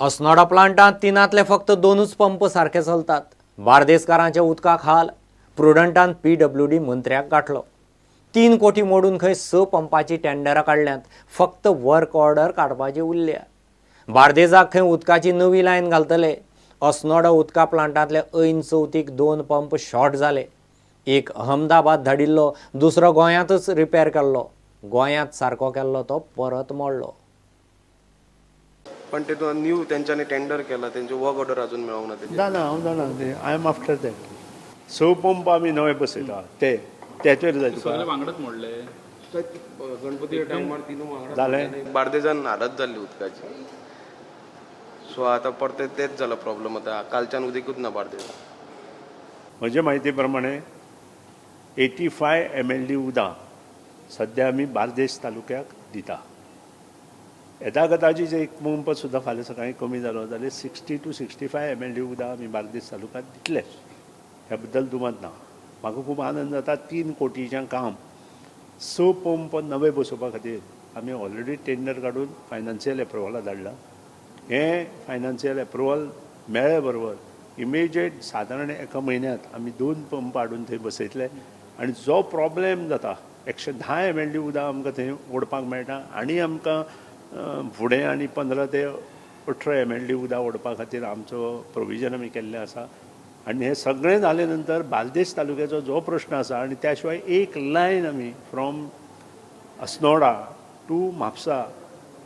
अस्नोडा प्लांटात तिनातले फक्त दोनच पंप सारखे चलतात. बार्देसकारांच्या उदकाक हाल. प्रुडंटान PWD मंत्र्याक गाठलो. 3 कोटी मोडून खंय 6 पंपाची टेंडरां काडल्यांत. फक्त वर्क ऑर्डर काडपाची उरल्या. बार्देजाक खंय उदकाची नवी लायन घालतले. अस्नोडा उदका प्लांटांतले ऐन चवथीक 2 पंप शॉर्ट जाले. एक अहमदाबाद धाडिल्लो, दुसरो गोंयांतच रिपेर केल्लो. गोंयांत सारको केल्लो तो परत मोडलो. पण ते न्यू त्यांच्याने टेंडर केला, त्यांचे वर्क ऑर्डर अजून मिळवून ना हांव जाणा I am after that. 6 pump आमी नवे बसयता त्याचेर जाय तुका वांगडच मोडले. गणपती टायमार 3 वांगडा जालें. बार्देजान हालत जाल्ली उदकाची. सो आता परत तेच जाला प्रॉब्लेम. आता कालच्यान उदीकूच ना बार्देजा. म्हजे म्हायती प्रमाणे 85 MLD उदक सद्या आमी बार्देस तालुक्याक दिता. येदागताची जे एक पंप सुद्दां फाल्यां सकाळीं कमी जालो जाल्यार 60 to 65 MLD उदक आमी बार्देस तालुक्यांत दितले. ह्या बद्दल दुमत ना. म्हाका खूब आनंद जाता. 3 कोटीचें काम 6 पंप नवे बसोवपा खातीर आमी ऑलरेडी टेंडर काडून फायनान्शियल एप्रुवला धाडला. हें फायनान्शियल एप्रुवल मेळ्ळे बरोबर इमिजिएट सादारण एका म्हयन्यांत आमी 2 पंप हाडून थंय बसयतले. आनी जो प्रॉब्लेम जाता 110 MLD उदक आमकां थंय ओडपाक मेळटा. आनी आमकां फुडें आनी 15 ते 18 MLD उदक ओडपा खातीर आमचो प्रोविजन आमी केल्लें आसा. आनी हें सगळें जाले नंतर बार्देस तालुक्याचो जो प्रश्न आसा आनी त्या शिवाय एक लायन आमी फ्रॉम अस्नोडा टू म्हापसा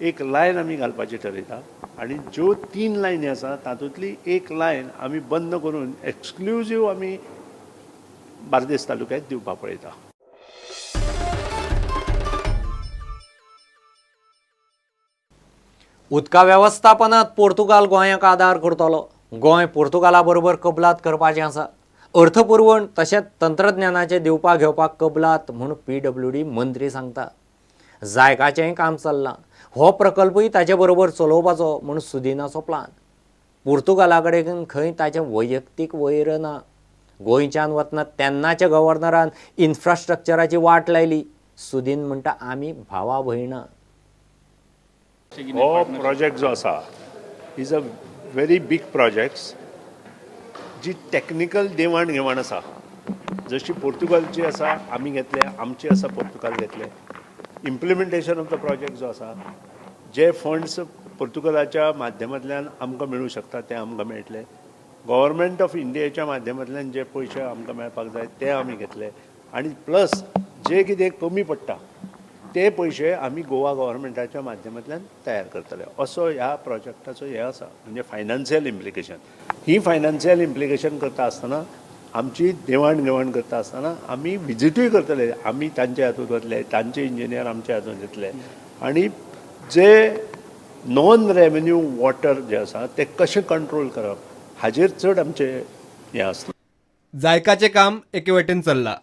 एक लायन आमी घालपाची ठरयता. आनी ज्यो 3 लायनी आसा तातूंतली एक लायन आमी बंद करून एक्सक्लुजीव आमी बार्देस तालुक्याक दिवपा पळयता. उदका वेवस्थापनात पोर्तुगाल गोंयाक आदार करतलो. गोंय पोर्तुगाला बरोबर कबलात करपाचें आसा. अर्थपुरवण तशेंच तंत्रज्ञानाचे दिवपाक घेवपाक कबलात म्हूण PWD मंत्री सांगता. जायकाचेंय काम चल्लां. हो प्रकल्पय ताचे बरोबर चलोवपाचो म्हूण सुदिनाचो प्लान. पोर्तुगाला कडेन खंय ताचें वैयक्तीक वैर ना. गोंयच्यान वतना तेन्नाच्या गव्हर्नरान इन्फ्रास्ट्रक्चराची वाट लायली. सुदीन म्हणटा आमी भावा भयणां. हो प्रोजेक्ट जो आसा is a very big project. जी टॅक्निकल देवाण घेवाण आसा जशी पोर्तुगालची आसा आमी घेतले, आमची आसा पोर्तुगाल घेतले. इम्प्लिमेंटेशन ऑफ द प्रोजेक्ट जो आसा जे फंड्स पोर्तुगालाच्या माध्यमांतल्यान आमकां मेळूं शकता ते आमकां मेळटले. गव्हर्मेंट ऑफ इंडियाच्या माध्यमांतल्यान जे पयशे आमकां मेळपाक जाय ते आमी घेतले. आनी प्लस जे कितें कमी पडटा ते पयशे आमी गोवा गव्हर्मेंटाच्या माध्यमांतल्यान तयार करतले. असो ह्या प्रोजेक्टाचो हे आसा. म्हणजे फायनान्शियल इम्प्लिकेशन. ही फायनान्शियल इम्प्लिकेशन करता आसतना आमची देवाण घेवाण करता आसतना आमी विजिटूय करतले. आमी तांचे हातूंत वतले, तांचे इंजिनियर आमच्या हातूंत येतले. आनी जे नॉन रेवेन्यू वॉटर जे आसा ते कशें कंट्रोल करप हाजेर चड आमचे हें आसता. जायकाचें काम एके वटेन चल्लां.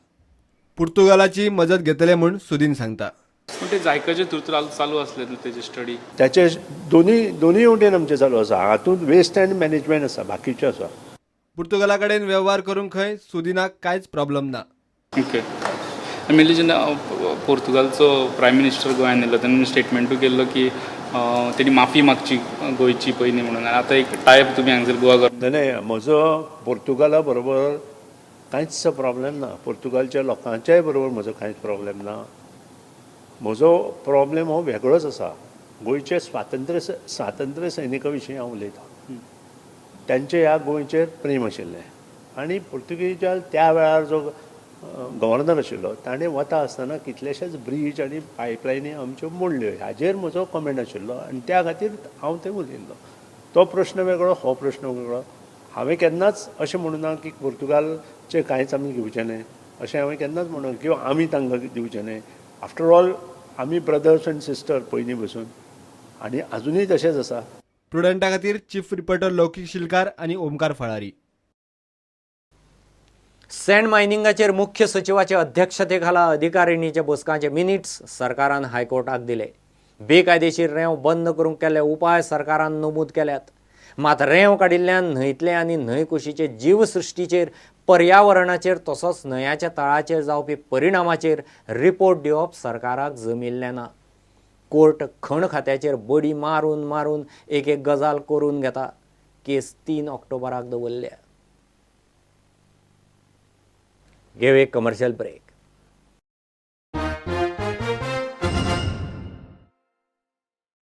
पुर्तुगालाची मजत घेतले म्हूण सुदीन सांगता. पण ते जायकाचे थ्रू चालू असले त्याची स्टडी. त्याचे दोनूय वटेन आमचे चालू आसा. हातूंत वेस्ट एंड मॅनेजमेंट आसा, बाकीचे आसा. पुर्तुगाला कडेन वेव्हार करूंक खंय सुदिनाक कांयच प्रॉब्लेम ना. ओके. आमी जेन्ना पोर्तुगालचो प्रायम मिनिस्टर गोंयांत येयलो तेन्ना स्टेटमेंटूय केल्लो की तेणी माफी मागची गोंयची पयलीं म्हणून. आनी आतां एक टायप तुमी हांगसर गोवा गव्हर्मेंट. नाही म्हजो पोर्तुगाला बरोबर कांयच प्रॉब्लेम ना. पोर्तुगालच्या लोकांच्याय बरोबर म्हजो कांयच प्रॉब्लेम ना. म्हजो प्रॉब्लेम हो वेगळोच आसा. गोंयचे स्वातंत्र्य सैनिका विशीं हांव उलयतां. त्यांचे ह्या गोंयचेर प्रेम आशिल्लें. आनी पुर्तुगेजाल त्या वेळार जो गव्हर्नर आशिल्लो ताणें वता आसतना कितलेशेच ब्रीज आनी पायपलायनी आमच्यो मोडल्यो. हाजेर म्हजो कमेंट आशिल्लो आनी त्या खातीर हांव थंय उलयल्लो. तो प्रश्न वेगळो, हो प्रश्न वेगळो. हांवें केन्नाच अशें म्हणूं ना की पोर्तुगालचें कांयच आमी घेवचें न्हय अशें हांवें केन्नाच म्हणूं किंवा आमी तांकां दिवचें न्हय. आफ्टर ऑल आमी ब्रदर्स एंड सिस्टर पयलीं बसून आनी अजुनूय तशेंच आसा. प्रुडंटा खातीर चीफ रिपोर्टर लौकीक शिलकार आनी ओमकार फळारी. सँड मायनिंगाचेर मुख्य सचिवाचे अध्यक्षतेखाला अधिकारिणीचे बसकांचे मिनिट्स सरकारान हायकोर्टाक दिले. बेकायदेशीर रेंव बंद करूंक केल्ले उपाय सरकारान नमूद केल्यात. मात रेंव काडिल्ल्यान न्हंयतले आनी न्हंय कुशीचे जीवसृश्टीचेर, पर्यावरणाचेर तसोच न्हंयाच्या तळाचेर जावपी परिणामाचेर रिपोर्ट दिवप सरकाराक जमिल्लें ना. कोर्ट खण खात्याचेर बडी मारून मारून एक एक गजाल करून घेता. केस 3 ऑक्टोबराक दवरल्या. घेव एक कमर्शियल ब्रेक.